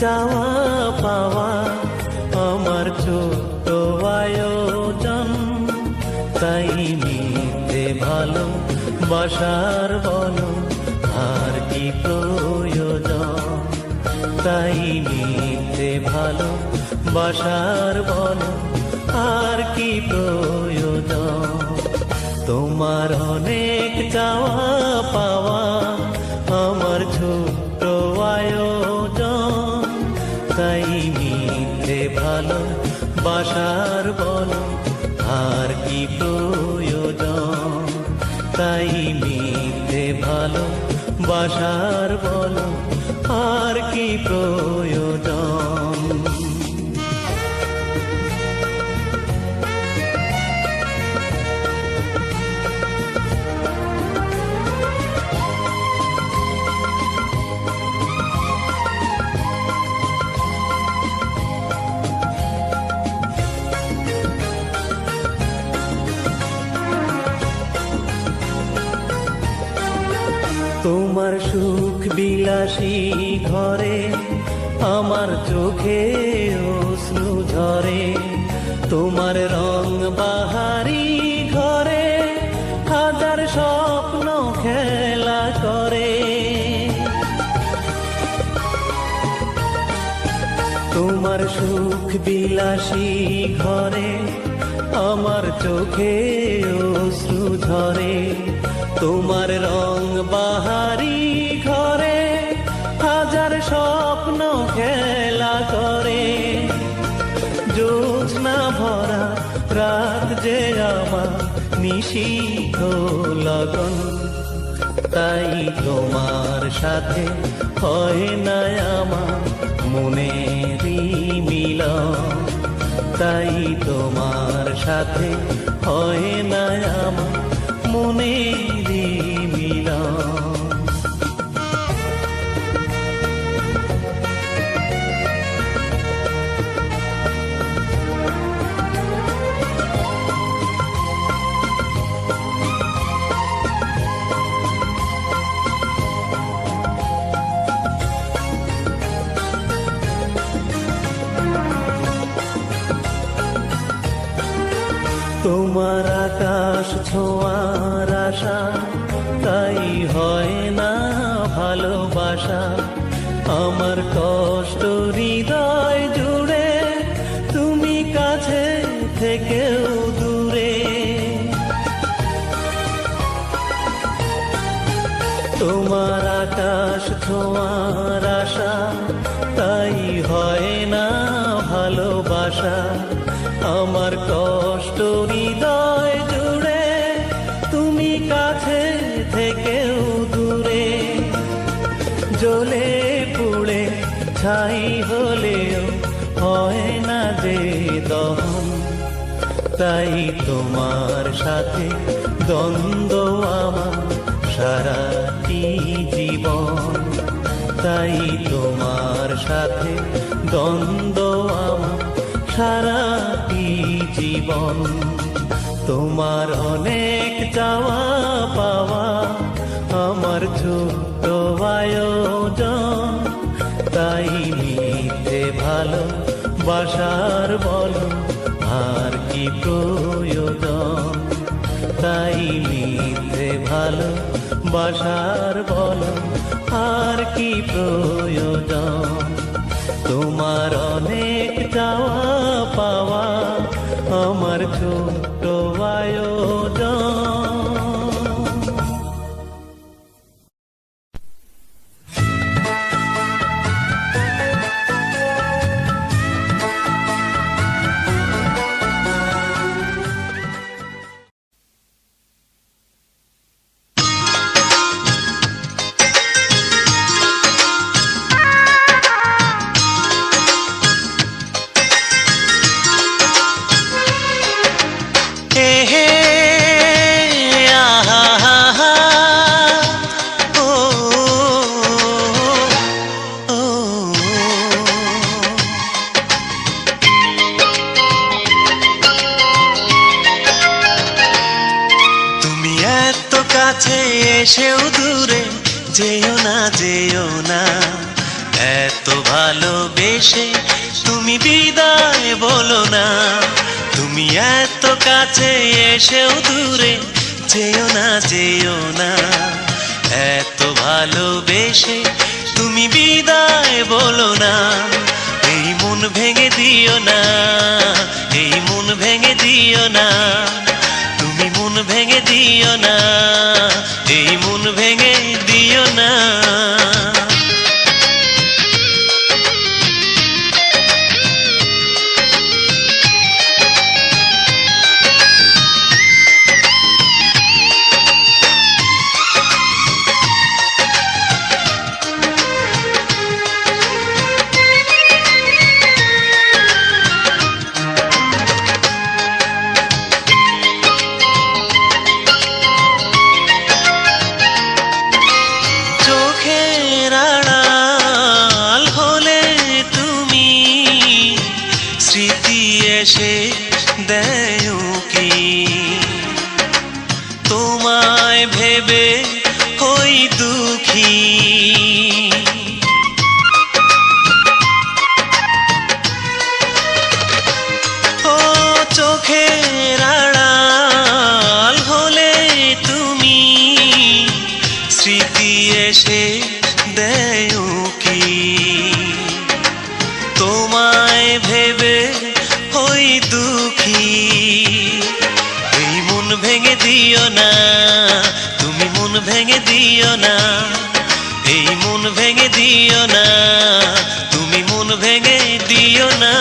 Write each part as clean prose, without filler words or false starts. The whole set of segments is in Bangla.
চাওয়া পাওয়া আমার ছোট্ট আয়োজন, তাই মিথ্যে ভালো বাসার বলো আর কি প্রয়োজন, তাই মিথ্যে ভালো বাসার বলো আর কি প্রয়োজন। তোমার অনেক চাওয়া পাওয়া আমার ছোট্ট আয়োজন, তাই মিথ্যে ভালো বাসার বলো আর কি প্রয়োজন, তাই মিথ্যে ভালো বাসার বলো আর কি প্রয়োজন। তোমার সুখ বিলাসী ঘরে আমার চোখে অশ্রু ঝরে, তোমার রং বাহারি ঘরে হাজার স্বপ্ন খেলা করে। তোমার সুখ বিলাসী ঘরে আমার চোখে অশ্রু ঝরে, তোমার রং বাহারি ঘরে হাজার স্বপ্ন খেলা করে। জ্যোৎস্না ভরা রাত যে আমার নিশীথ লগন, তাই তোমার সাথে হয় না আমার মনেরই মিলন, তাই তোমার সাথে হয় না আমার মনেরই মিলন। তোমার আকাশ ছোঁয়ার আশা, তাই হয় না ভালোবাসা আমার কষ্ট হৃদয় জুড়ে, তুমি কাছে থেকেও দূরে। তোমার আকাশ ছোঁয়ার আশা, তাই হয় না ভালোবাসা আমার কষ্ট হৃদয় জুড়ে, তুমি কাছে থেকেও দূরে। জ্বলে পুড়ে ছাই হলেও হয় না যে দহন, তাই তোমার সাথে দ্বন্দ্ব আমার সারাটি জীবন, তাই তোমার সাথে দ্বন্দ্ব আমার সারাটি জীবন। তোমার অনেক চাওয়া পাওয়া আমার ছোট্ট আয়োজন, তাই মিথ্যে ভালো বাসার বলো আর কি প্রয়োজন, তাই মিথ্যে ভালো বাসার বলো আর কি প্রয়োজন। তোমার অনেক চাওয়া পাওয়া আমার ছোট্ট আয়োজন। কাছে এসেও দূরে যেও না, যেও না, এত ভালো ভালোবেসে তুমি বিদায় বলো না, তুমি এত কাছে এসেও দূরে যেও না যেও না। এত ভালোবেসে তুমি বিদায় বলো না, এই মন ভেঙে দিও না, এই মন ভেঙে দিও না, তুমি মন ভেঙে দিও না, এই মন ভেঙে দিও না। এসে দেও কি তোমায় ভেবে হই দুঃখী, ও চোখের আড়াল হলে তুমি স্মৃতি এসে দেও কি তোমায় ভেবে হই দুঃখী। এই মন ভেঙে দিও না, তুমি মন ভেঙে দিও না, এই মন ভেঙে দিও না, তুমি মন ভেঙে দিও না।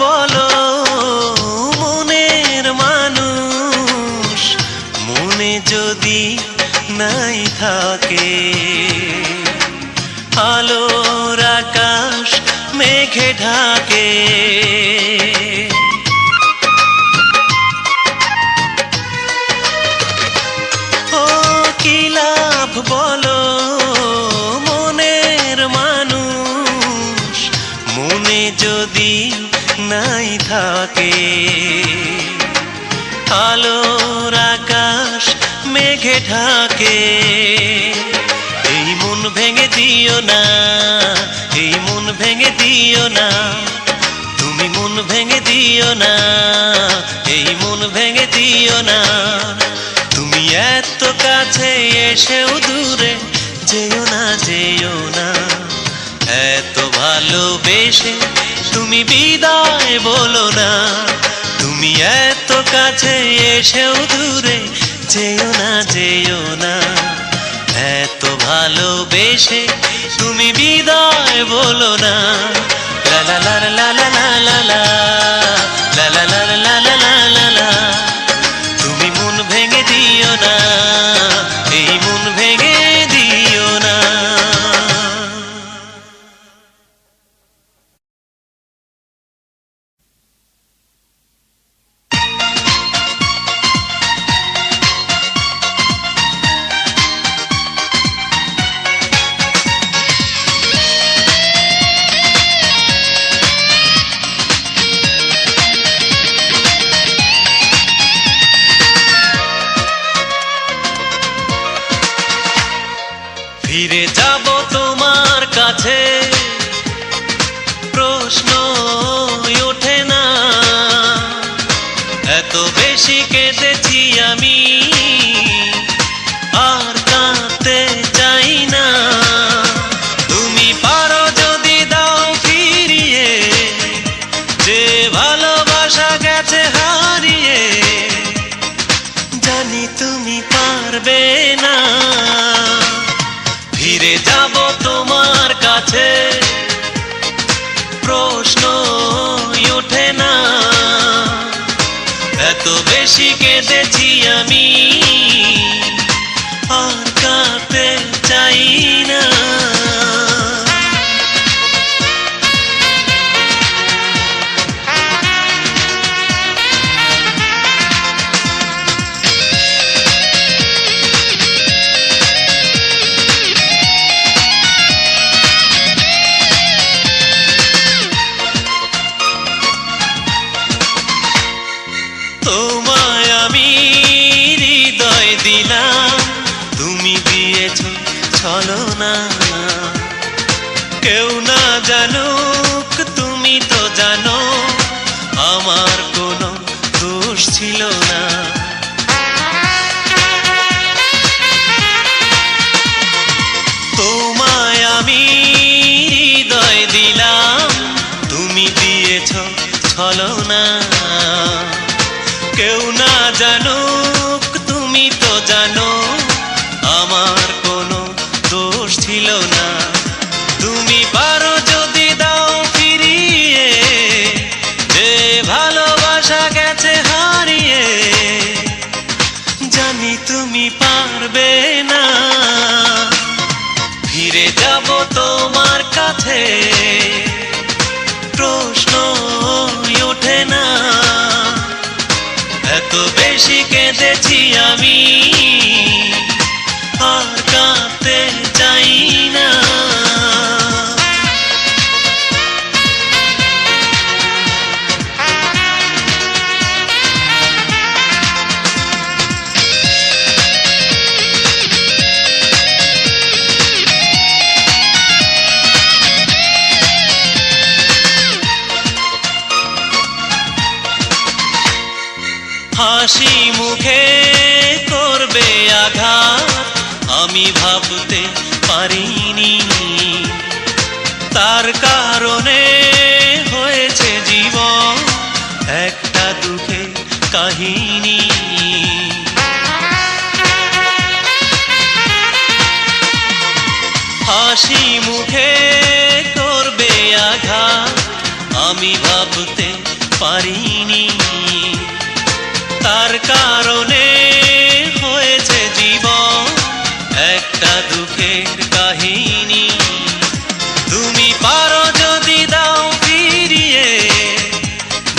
বলো মনের মানুষ মনে যদি নাই থাকে, আলোর আকাশ মেঘে ঢাকে, ও কি লাভ বলো মনের মানুষ মনে যদি নাই থাকে, আলোর আকাশ মেঘে ঢাকে। এই মন ভেঙে দিও না, এই মন ভেঙে দিও না, তুমি মন ভেঙে দিও না, এই মন ভেঙে দিও না। তুমি এত কাছে এসেও দূরে যেও না যেও না, এত ভালোবেসে তুমি বিদায় বলো না, তুমি এত কাছে এসেও দূরে যেও না যেও না, এত ভালোবেসে তুমি বিদায় বলো না। লা লা লা লা লা লা লা লা লা লা লা লা লা লা লা, তুমি মন ভেঙে দিও না, এই মন ভেঙে দিও না। ফিরে যাব তোমার কাছে, প্রশ্ন ওঠে না, এত বেশি কেঁদেছি আমি আর কাঁদতে চাই না। তুমি পারো যদি দাও ফিরিয়ে যে ভালোবাসা গেছে হারিয়ে, জানি তুমি পারবে না। ফিরে যাব তোমার কাছে, প্রশ্ন দিয়েছ ছলনা। কেউ না জানুক তুমি তো জানো আমার কোনো দোষ ছিল না। তুমি পারো যদি দাও ফিরিয়ে যে ভালোবাসা গেছে হারিয়ে। জানি তুমি পারবে না, ফিরে যাব তোমার কাছে। প্রশ্ন ওঠে না, এত বেশি কেঁদেছি আমি, আর কাঁদতে চাই না। হাসি মুখে করবে আঘাত আমি ভাবতে পারিনি। তার কারণে হয়েছে জীবন একটা দুঃখের কাহিনী। হাসি মুখে করবে আঘাত আমি ভাবতে পারিনি। তার কারণে হয়েছে জীবন একটা দুঃখের কাহিনী। তুমি পারো যদি দাও ফিরিয়ে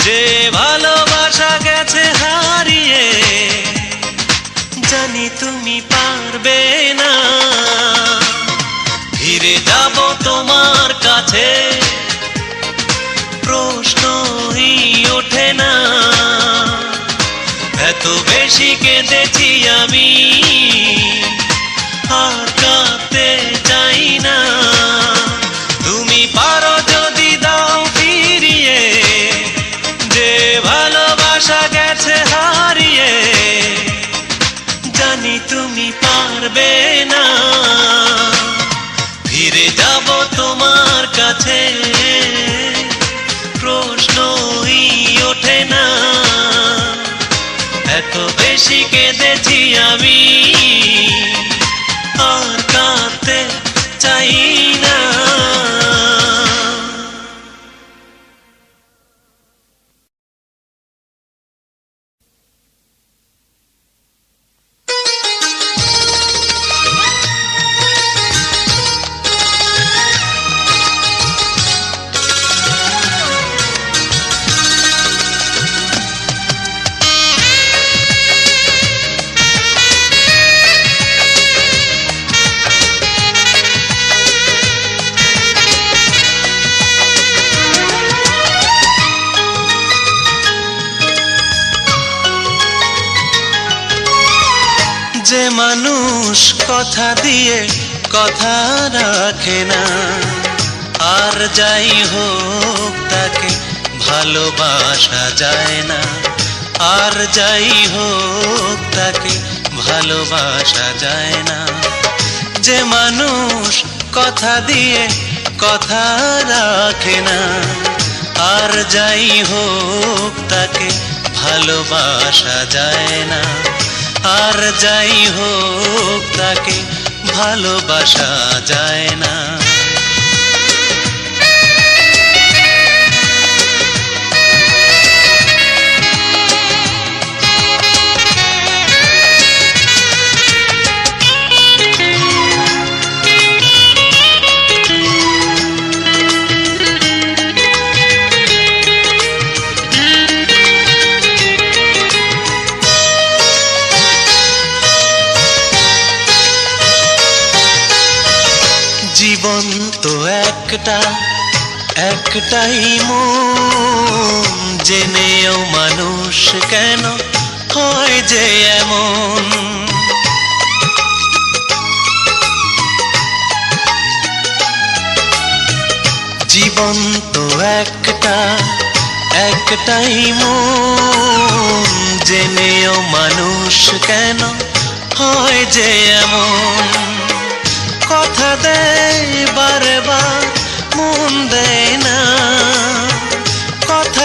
যে ভালোবাসা গেছে হারিয়ে। জানি তুমি পারবে না, ফিরে যাব তোমার কাছে। প্রশ্নই ওঠে না, এত বেশি কেঁদেছি আমি, আর কাঁদতে চাই না। তুমি পারো যদি দাও ফিরিয়ে যে ভালোবাসা গেছে হারিয়ে। জানি তুমি পারবে না, ফিরে যাব তোমার কাছে। প্রশ্নই ওঠে না, এত বেশি কেঁদেছি আমি, আর কাঁদতে চাই না। যে মানুষ কথা দিয়ে কথা রাখে না, আর যাই হোক তাকে ভালোবাসা যায় না। আর যাই হোক তাকে ভালোবাসা যায় না। যে মানুষ কথা দিয়ে কথা রাখে না, আর যাই হোক তাকে ভালোবাসা যায় না। আর যাই হোক তাকে ভালোবাসা যায় না। জীবন তো একটা, একটাই মন, জেনেও মানুষ কেন হয় যে এমন। জীবন তো একটা, একটাই মন, জেনেও মানুষ কেন হয় যে এমন। কথা দেয় বারবার মন দেয় না,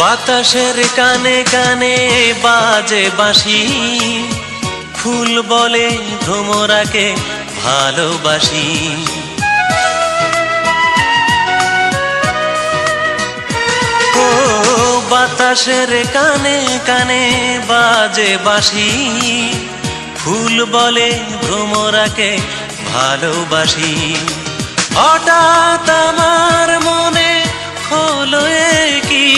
বাতাসের কানে কানে বাজে বাঁশি, ফুল বলে ভ্রমরাকে ভালোবাসি। ও বাতাসের কানে কানে বাজে বাঁশি, ফুল বলে ভ্রমরাকে ভালোবাসি। হঠাৎ আমার মনে হলো কি,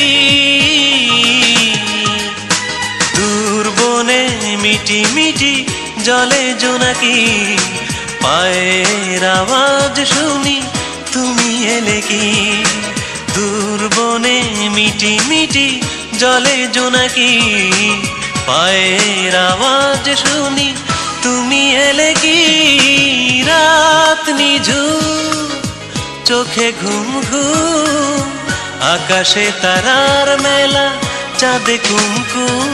দূর বনে মিটি মিটি জলে জোনাকি, পায়ের আওয়াজ শুনি তুমি এলে কি। দূর বনে মিটি মিটি জলে জোনাকি, পায়ের আওয়াজ শুনি তুমি এলে কি। রাত নিঝুম চোখে ঘুম ঘুম, আকাশে তারার মেলা চাঁদে কুমকুম।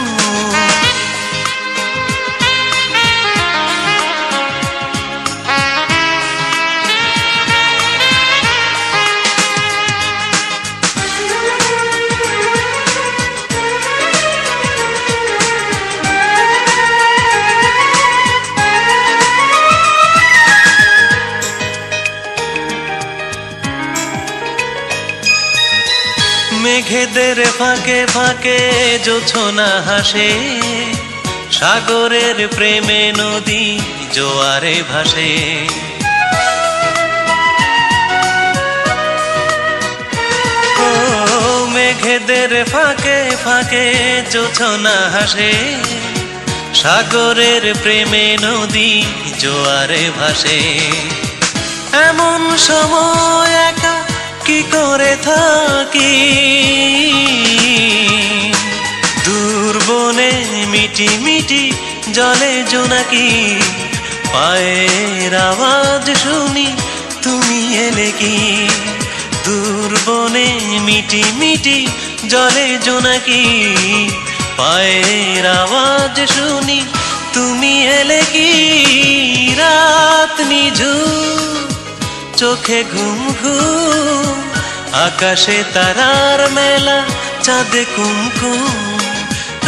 মেঘেদের ফাঁকে ফাঁকে জোছনা হাসে, সাগরের প্রেমে নদী জোয়ারে ভাসে। ও মেঘেদের ফাঁকে ফাঁকে জোছনা হাসে, সাগরের প্রেমে নদী জোয়ারে ভাসে। এমন সময় একা কি করে থাকি, দূর বনে মিটি মিটি জলে জোনাকি, পায়ের আওয়াজ শুনি তুমি এলে কি। দূর বনে মিটি মিটি জলে জোনাকি, পায়ের আওয়াজ শুনি তুমি এলে কি। রাত নিঝুম চোখে ঘুম ঘুম, আকাশে তারার মেলা চাঁদে কুমকুম।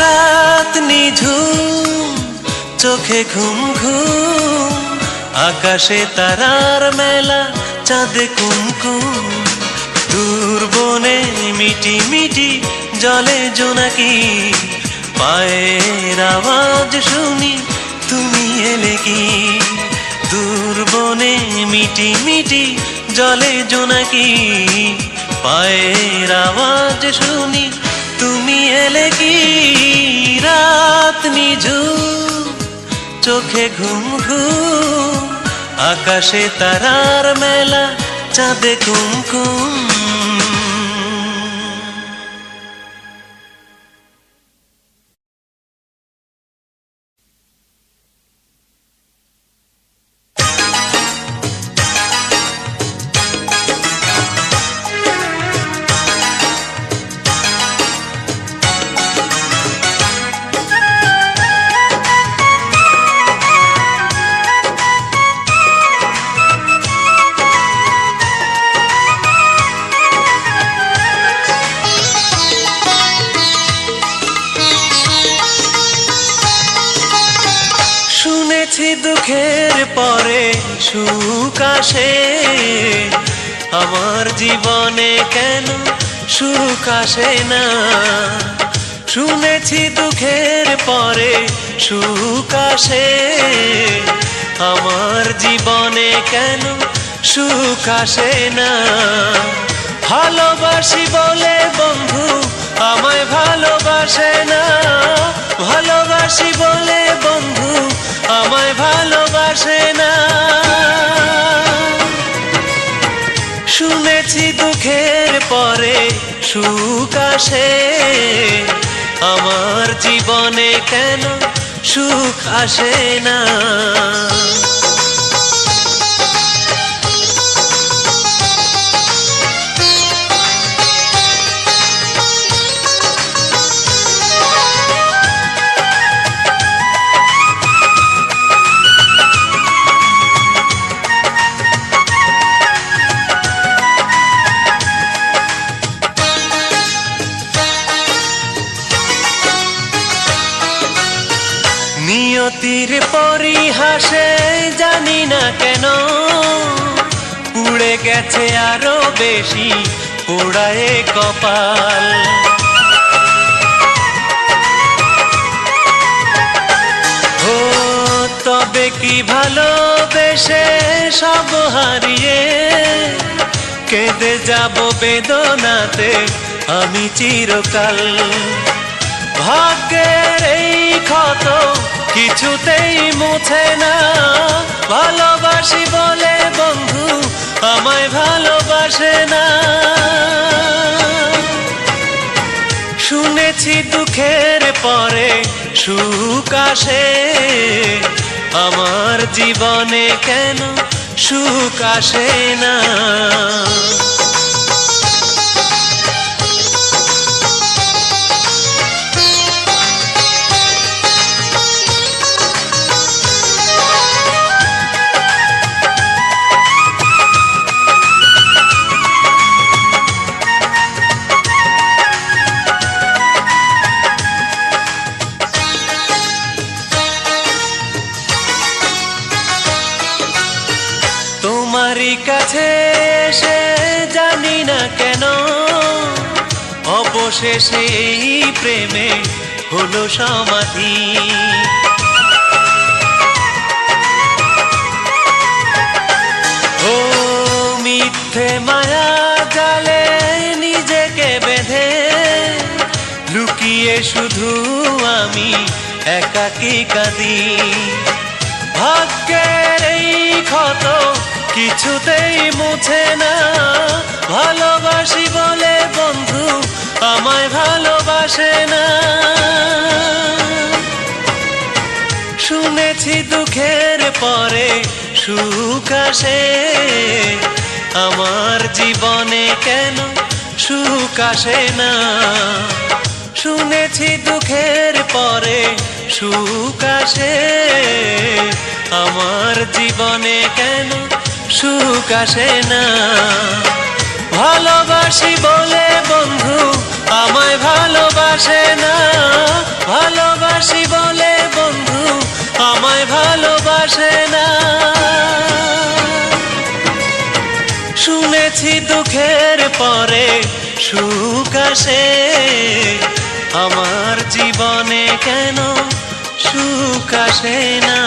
রাত নিঝুম চোখে ঘুম ঘুম, আকাশে তারার মেলা চাঁদে কুমকুম। দূর বনে মিটি মিটি জলে জোনাকি, পায়ের আওয়াজ শুনি তুমি এলে কি। দূর বনে মিটি মিটি জলে জোনাকি, পায়ের আওয়াজ শুনি তুমি এলে কি। রাত নিঝুম চোখে ঘুম ঘুম, আকাশে তারার মেলা চাঁদে কুমকুম। দুঃখের পরে সুখ আসে, আমার জীবনে কেন সুখ আসে না। শুনেছি দুঃখের পরে সুখ আসে, আমার জীবনে কেন সুখ আসে না। ভালোবাসি বলে বন্ধু আমায় ভালোবাসে না, ভালোবাসি বলে বন্ধু আমায় ভালোবাসে না। শুনেছি দুঃখের পরে সুখ আসে, আমার জীবনে কেন সুখ আসে না। নিয়তির পরিহাসে জানি না কেন পুড়ে গেছে আরো বেশি পোড়ায় কপাল। ও তবে কি ভালোবেসে সব হারিয়ে কেঁদে যাব বেদনাতে আমি চিরকাল। ভাগ্যের এই ক্ষত কিছুতেই মুছে না, ভালোবাসি বলে বন্ধু আমায় ভালোবাসে না। শুনেছি দুঃখের পরে সুখ আসে, আমার জীবনে কেন সুখ আসে না। তোমারই কাছে এসে জানি না কেন অবশেষে এই প্রেমে হলো সমাধি। ও মিথ্যে মায়া জালে নিজেকে বেঁধে লুকিয়ে শুধু আমি একাকী কাঁদি। ভাগ্যের এই ক্ষত কিছুতেই মুছে না, ভালোবাসি বলে বন্ধু আমায় ভালোবাসে না। শুনেছি দুঃখের পরে সুখ আসে, আমার জীবনে কেন সুখ আসে না? শুনেছি দুঃখের পরে সুখ আসে, আমার জীবনে কেন সুখ আসে না? ভালোবাসি বলে বন্ধু আমায় ভালোবাসে না, ভালোবাসি বলে বন্ধু আমায় ভালোবাসে না। শুনেছি দুঃখের পরে সুখ আসে, আমার জীবনে কেন সুখ আসে না?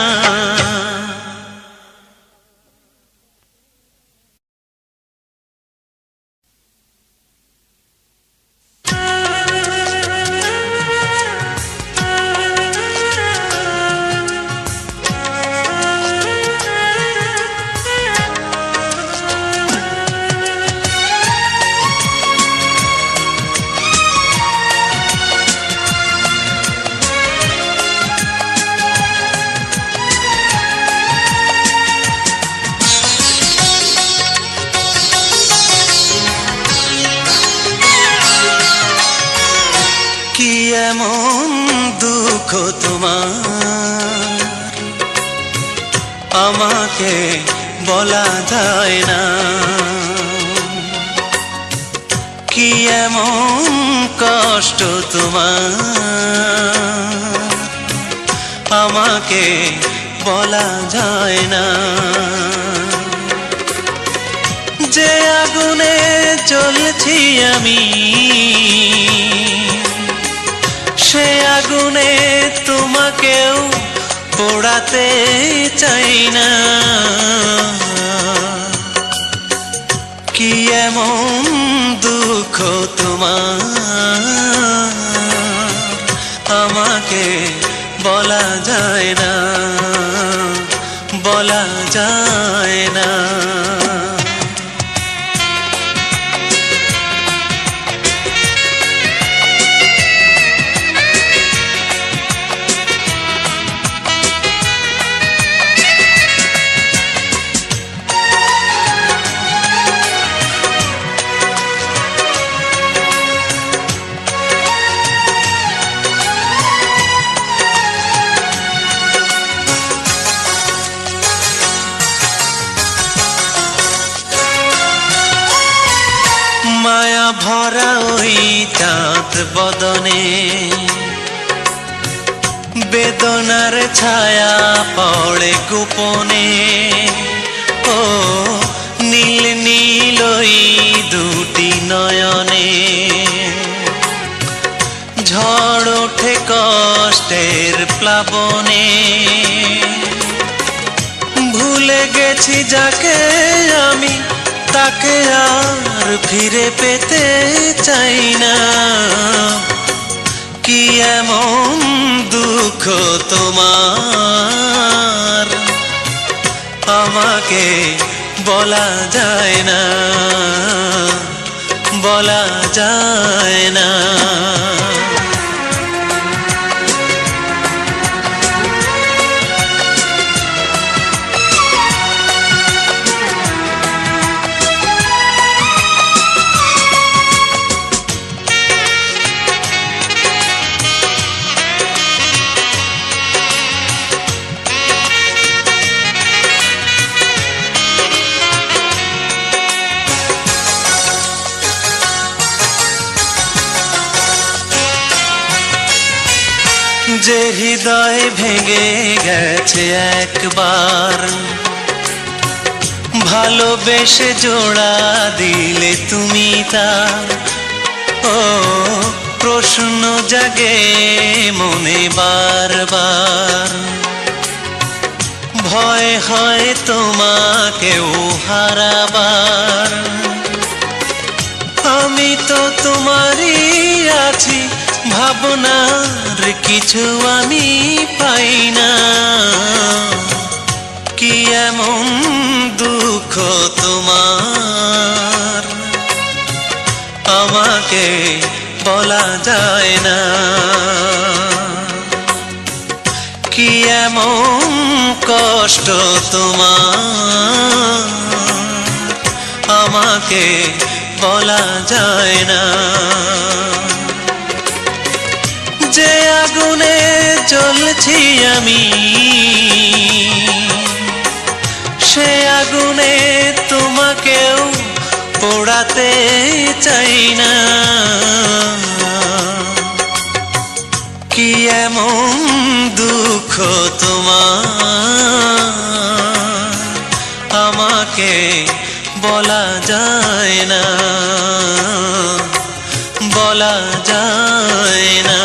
এমন দুঃখ তোমার আমাকে বলা যায় না, কি এমন কষ্ট তোমার আমাকে বলা যায় না। যে আগুনে জ্বলছি আমি সে আগুনে তোমাকেও পোড়াতে চাই না, কি এমন দুঃখ তোমার আমাকে বলা যায় না, বলা যায় না। মায়া ভরা ওই চাঁদ বদনে বেদনার ছায়া পড়ে গোপনে, ও নীল নীল ওই দুটি নয়নে ঝড় ওঠে কষ্টের প্লাবনে। ভুলে গেছি যাকে আমি তাকে আর ফিরে পেতে চাই না, কি এমন দুঃখ তোমার আমাকে বলা যায় না, বলা যায় না। যে হৃদয় ভেঙে গেছে একবার, ভালোবেসে জোড়া দিলে তুমি তার, ও প্রশ্ন জাগে মনে বারবার, ভয় হয় তোমাকেও হারাবার। আমি তো তোমারই আছি, ভাবনার কিছু আমি পাই না। কি এমন দুঃখ তোমার, আমাকে বলা যায় না। কি এমন কষ্ট তোমার, আমাকে বলা যায় না। যে আগুনে জ্বলছি আমি, সে আগুনে তোমাকেও পোড়াতে চাই না। কি এমন দুঃখ তোমার, আমাকে বলা যায় না, বলা যায় না।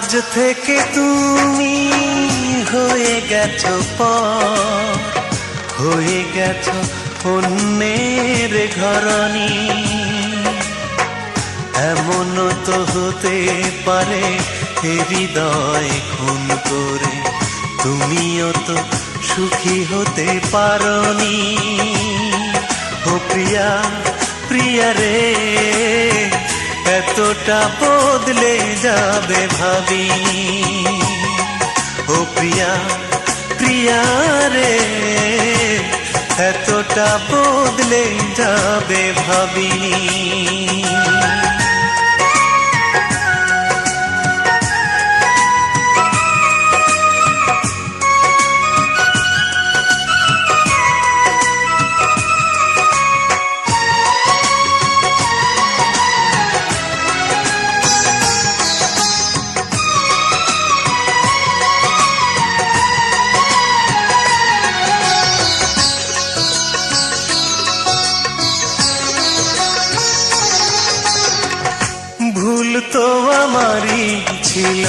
আজ থেকে তুমি হয়ে গেছো পর, হয়ে গেছো অন্যের ঘরণী। এমনও তো হতে পারে হৃদয় খুন করে তুমিও তো সুখী হতে পারোনি। ও প্রিয়া, প্রিয়া রে, এতটা বদলে যাবে ভাবিনি। ও প্রিয়া, প্রিয়া রে, এতটা বদলে যাবে ভাবিনি। ভুল তো আমারই ছিল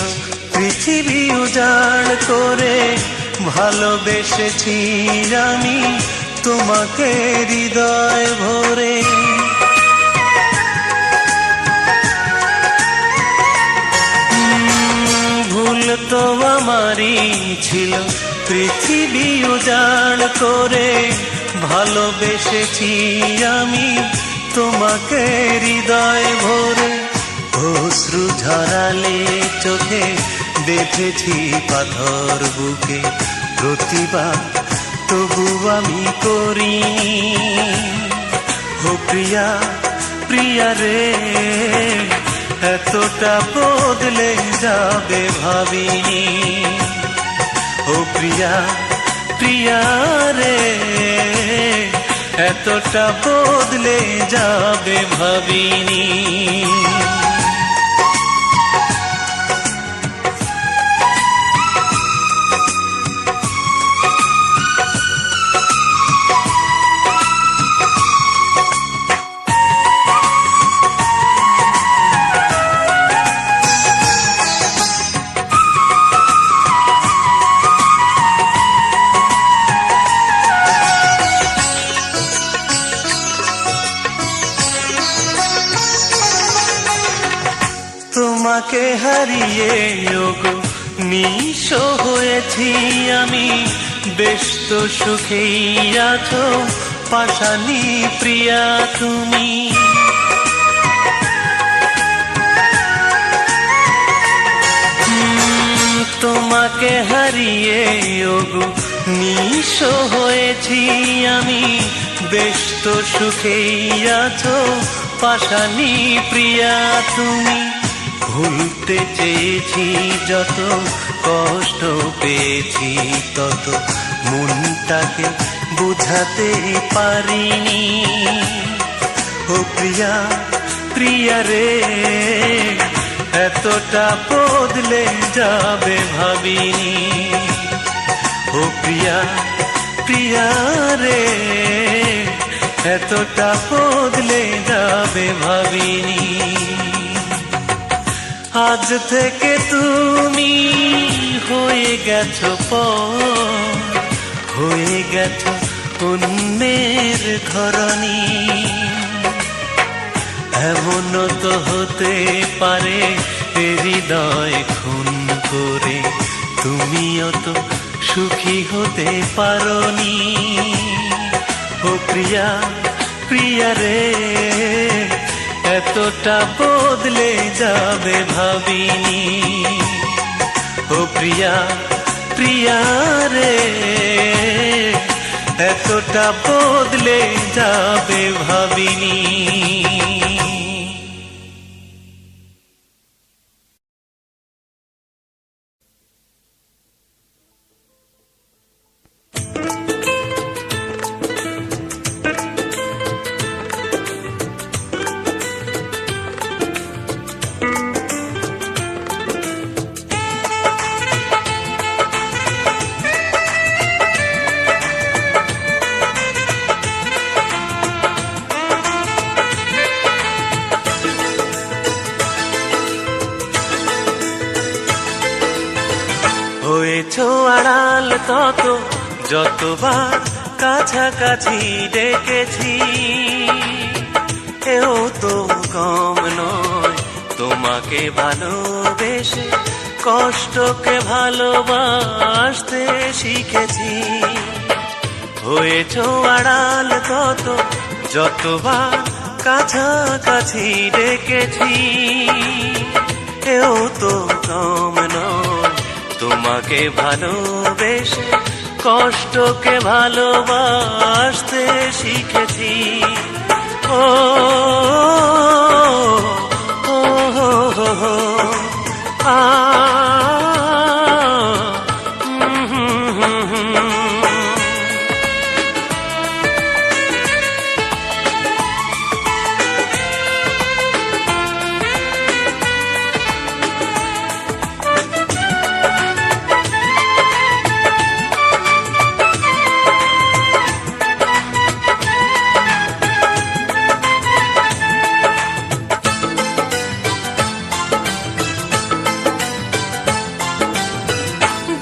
পৃথিবী উজাড় করে, ভালোবেসেছি আমি তোমাকে হৃদয় ভরে। ভুল তো আমারই ছিল পৃথিবী উজাড় করে, ভালোবেসেছি আমি তোমাকে হৃদয় ভরে। অশ্রু ঝরালে চোখে বেঁধেছি পাথর বুকে, প্রতিবাদ তবু আমি করিনি। ও প্রিয়া, প্রিয়া রে, এতটা বদলে যাবে ভাবিনি। ও প্রিয়া, প্রিয়া রে, এতটা বদলে যাবে ভাবিনি। তোমাকে হারিয়ে ওগো নিঃস্ব হয়েছি আমি, বেশ তো সুখেই আছো পাশানি প্রিয়া তুমি। তোমাকে হারিয়ে ওগো নিঃস্ব হয়েছি আমি, বেশ তো সুখেই আছো পাশানি প্রিয়া তুমি। ভুলতে চেয়েছি যত, কষ্ট পেয়েছি তত, মনটাকে বুঝাতে পারিনি। ও প্রিয়া, প্রিয়া রে, এতটা বদলে যাবে ভাবিনি। ও প্রিয়া, প্রিয়া রে এতটা বদলে যাবে ভাবিনি। আজ থেকে তুমি হয়ে গেছো পর, হয়ে গেছো অন্যের ধরনী। এমনও তো হতে পারে হৃদয় খুন করে তুমিও তো সুখী হতে পারোনি। ও প্রিয়া, প্রিয়া রে এতটা বদলে যাবে ভাবিনি। ও প্রিয়া, প্রিয়া রে এতটা বদলে যাবে ভাবিনি। হয়েছো আড়াল তত যতবার কাছাকাছি ডেকেছি, এও তো কম নয় তোমাকে ভালোবেসে কষ্টকে ভালোবাসতে শিখেছি। হয়েছো আড়াল তত যতবার কাছাকাছি ডেকেছি, এও তো কম নয় তোমাকে ভালোবেসে কষ্টকে ভালোবাসতে শিখেছি। ও ও আ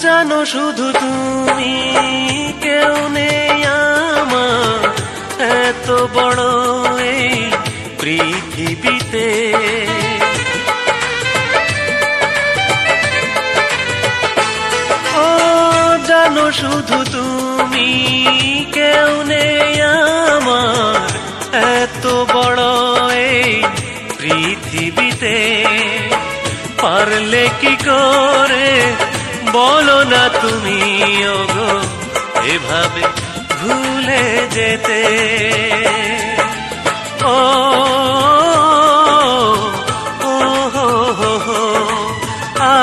জানো শুধু তুমি, কেউ নেই আমার এত বড় এই পৃথিবীতে। ও জানো শুধু তুমি, কেউ নেই আমার এত বড় এই পৃথিবীতে। পারলে কি করে বলো না তুমি ওগো এভাবে ভুলে যেতে। ও ও আ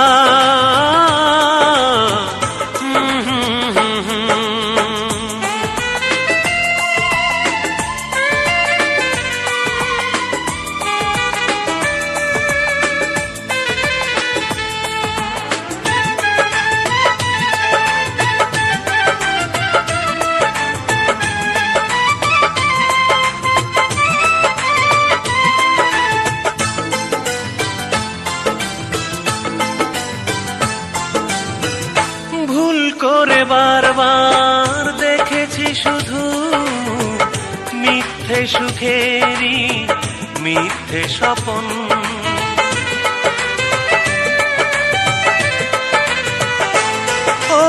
করে বারবার দেখেছি শুধু মিথ্যে সুখেরই মিথ্যে স্বপন। ও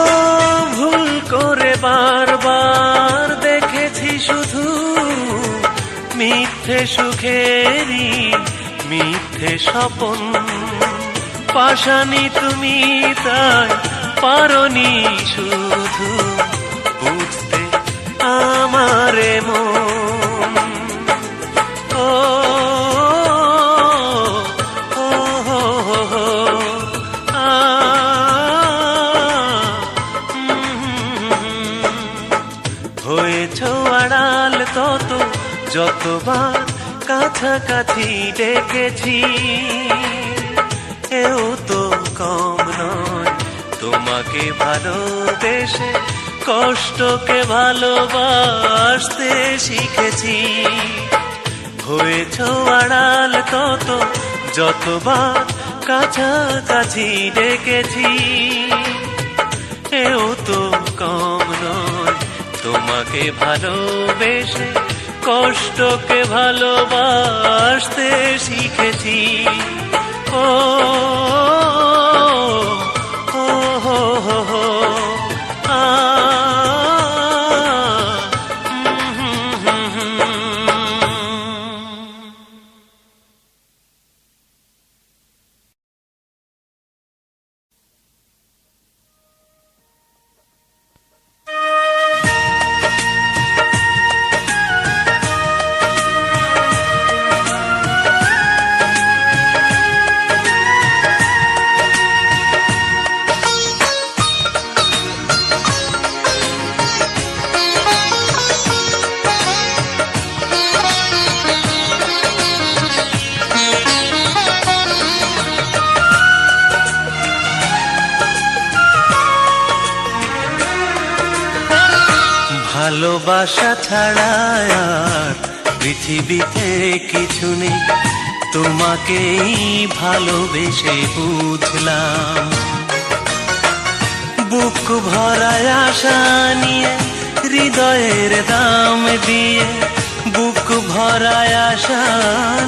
ভুল করে বারবার দেখেছি শুধু মিথ্যে সুখেরই মিথ্যে স্বপন। পাশানি তুমি তাই পারনি শুধু বুঝতে আমারে মন। ও হয়েছ আড়াল তত যতবার কাছাকাছি ডেকেছি, এও তো কম নয় তোমাকে ভালোবেসে কষ্টকে ভালোবাসতে শিখেছি। হয়েছ আড়াল তত, যতবার কাছাকাছি ডেকেছি। এও তো কম নয়, তোমাকে ভালোবেসে কষ্টকে ভালোবাসতে শিখেছি। ও ও হো হো হো আ ভালোবাসা ছাড়া আর পৃথিবীতে কিছু নেই, তোমাকেই ভালোবেসে বুঝলাম। বুক ভরায় আশা নিয়ে হৃদয়ের দাম দিয়ে, বুক ভরায় আশা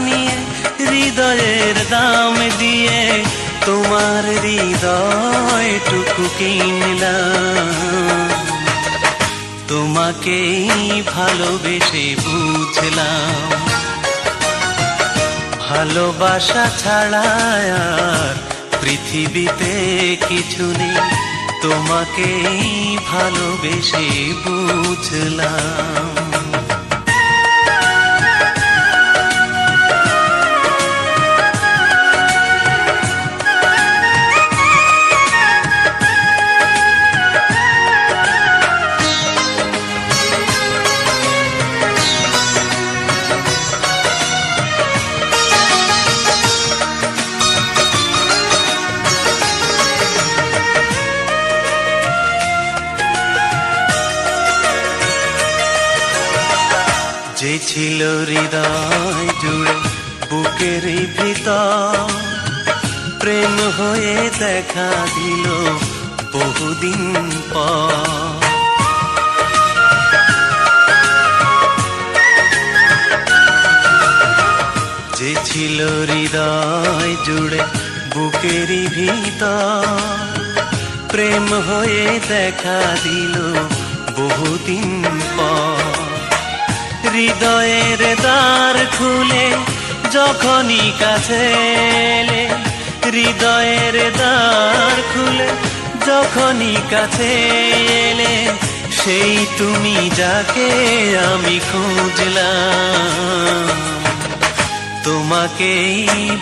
নিয়ে হৃদয়ের দাম দিয়ে তোমার হৃদয়টুকু কিনলাম। তোমাকেই ভালোবেসে বুঝলাম, ভালোবাসা ছাড়া আর পৃথিবীতে কিছু নেই, তোমাকেই ভালোবেসে বুঝলাম। যে ছিল হৃদয় জুড়ে বুকের ভিতর, প্রেম হয়ে দেখা দিল বহুদিন পর। যে ছিল হৃদয় জুড়ে বুকের ভিতর, প্রেম হয়ে দেখা দিল বহুদিন পর। হৃদয়ের দ্বার খুলে যখনই কাছে এলে, হৃদয়ের দ্বার খুলে যখনই কাছে এলে, সেই তুমি যাকে আমি খুঁজলাম। তোমাকেই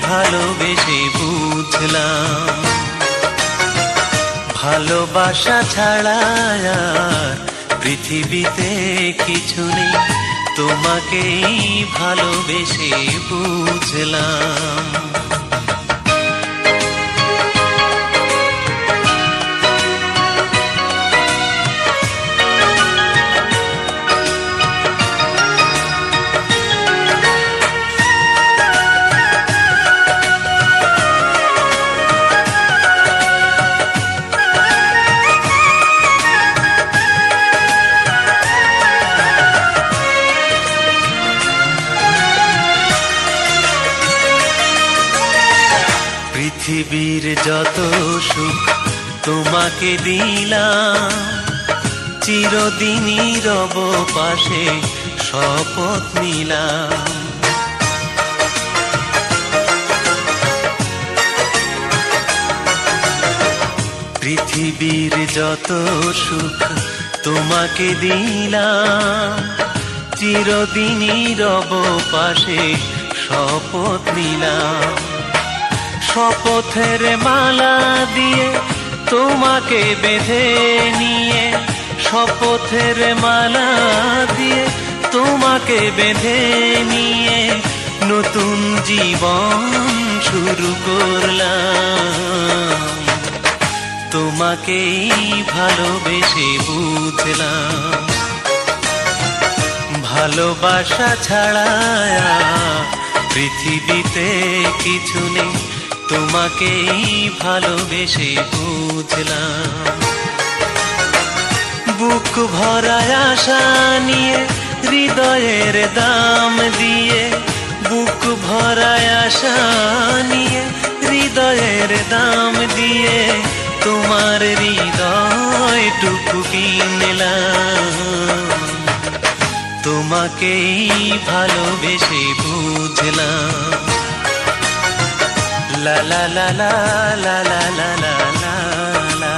ভালোবেসে বুঝলাম, ভালোবাসা ছাড়া আর পৃথিবীতে কিছু নেই, তোমাকেই ভালোবেসে বুঝলাম। পৃথিবীর যত সুখ তোমাকে দিলাম, চিরদিনই রব পাশে শপথ নিলাম। পৃথিবীর যত সুখ তোমাকে দিলাম, চিরদিনই রব পাশে শপথ নিলাম। শপথের মালা দিয়ে তোমাকে বেঁধে নিয়ে, শপথের মালা দিয়ে তোমাকে বেঁধে নিয়ে নতুন জীবন শুরু করলাম। তোমাকেই ভালোবেসে বুঝলাম ভালোবাসা ছাড়া পৃথিবীতে কিছু নেই, তোমাকেই ভালোবেসে বুঝলাম। বুক ভরায় আশা নিয়ে হৃদয়ের দাম দিয়ে, বুক ভরায় আশা নিয়ে হৃদয়ের দাম দিয়ে তোমার হৃদয়টুকু কিনলাম। তোমাকেই ভালোবেসে বুঝলাম। লা লা লা লা লা লা লা লা লা।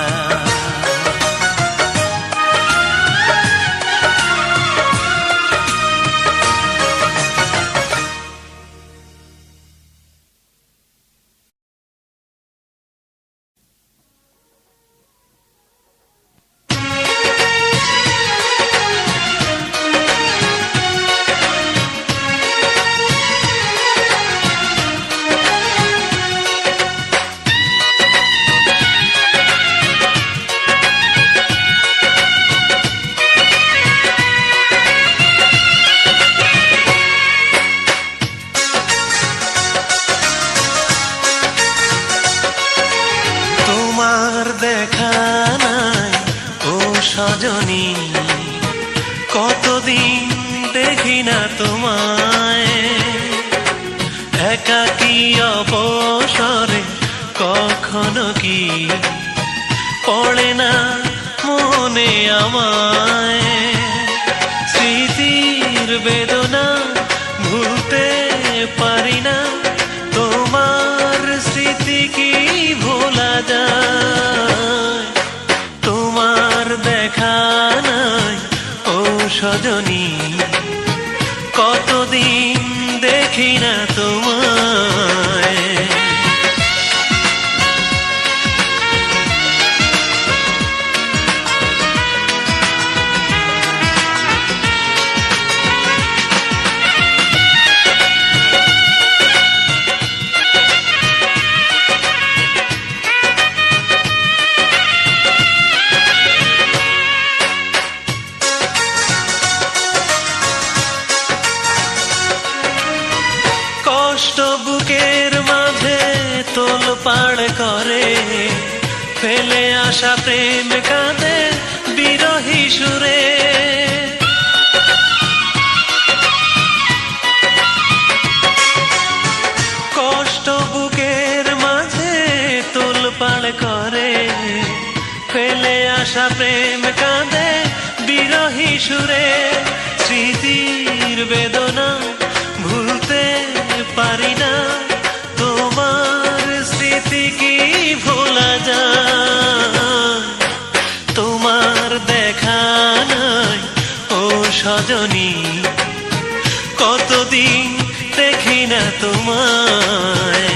দেখা নাই ও সজনী, কতদিন দেখি না তোমায়। একাকী অবসরে কখনো কি পড়ে না মনে আমায়। স্মৃতির বেদনা ভুলতে পারি না, তোমার স্মৃতি কি ভোলা যায়। তোমার দেখা নাই ও সজনী, কতদিন দেখি না তোমায়। বুকের মাঝে তোলপাড় করে, ফেলে আসা প্রেম কাঁদে বিরহী সুরে। কষ্ট বুকের মাঝে তোলপাড় করে, ফেলে আসা প্রেম কাঁদে বিরহী সুরে। স্মৃতির বেদনা ভুলতে পারি না, তোমার স্মৃতি কি ভোলা যায়। তোমার দেখা নাই ও সজনী, কতদিন দেখি না তোমায়।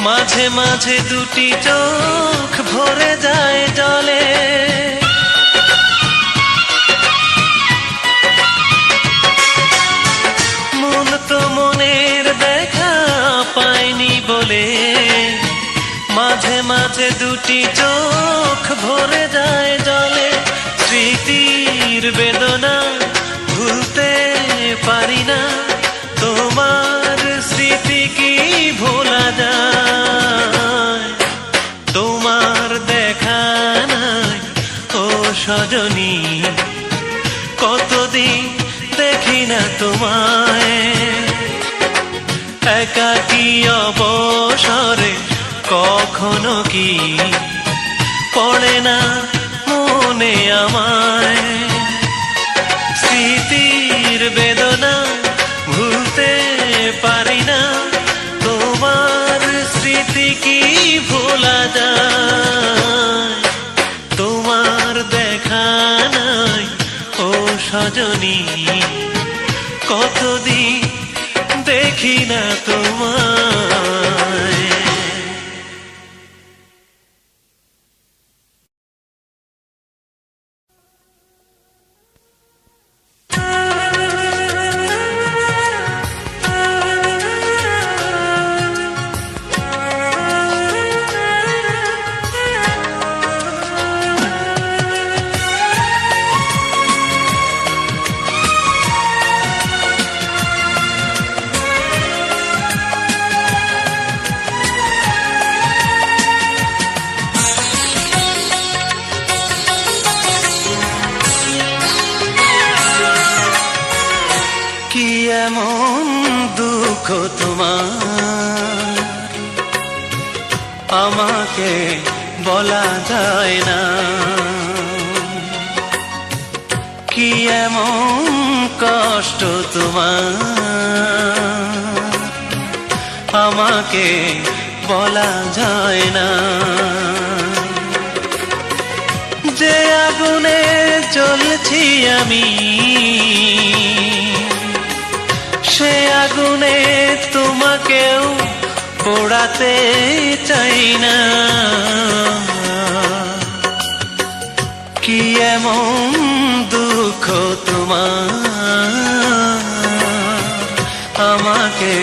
মাঝে মাঝে দুটি চোখ ভরে যায় জলে। মন তো মনের দেখা পায়নি বলে, মাঝে মাঝে দুটি চোখ ভরে যায় জলে। স্মৃতির বেদনা ভুলতে পারি না, তোমার স্মৃতি কি ভোলা যায়। তোমার দেখা নাই ও সজনী, কতদিন দেখি না তোমায়। একাকী অবসরে কখনো কি পড়ে না মনে আমায়। স্মৃতির বেদনা ভুলতে পারি না, তোমার স্মৃতি সজনী, কতদিন দেখি না তোমায়। কি এমন দুঃখ তোমার আমাকে বলা যায় না, কি এমন কষ্ট তোমার আমাকে বলা যায় না। যে আগুনে জ্বলছি আমি, সে আগুনে তোমাকেও পোড়াতে চাই না। কি এমন দুঃখ তোমার আমাকে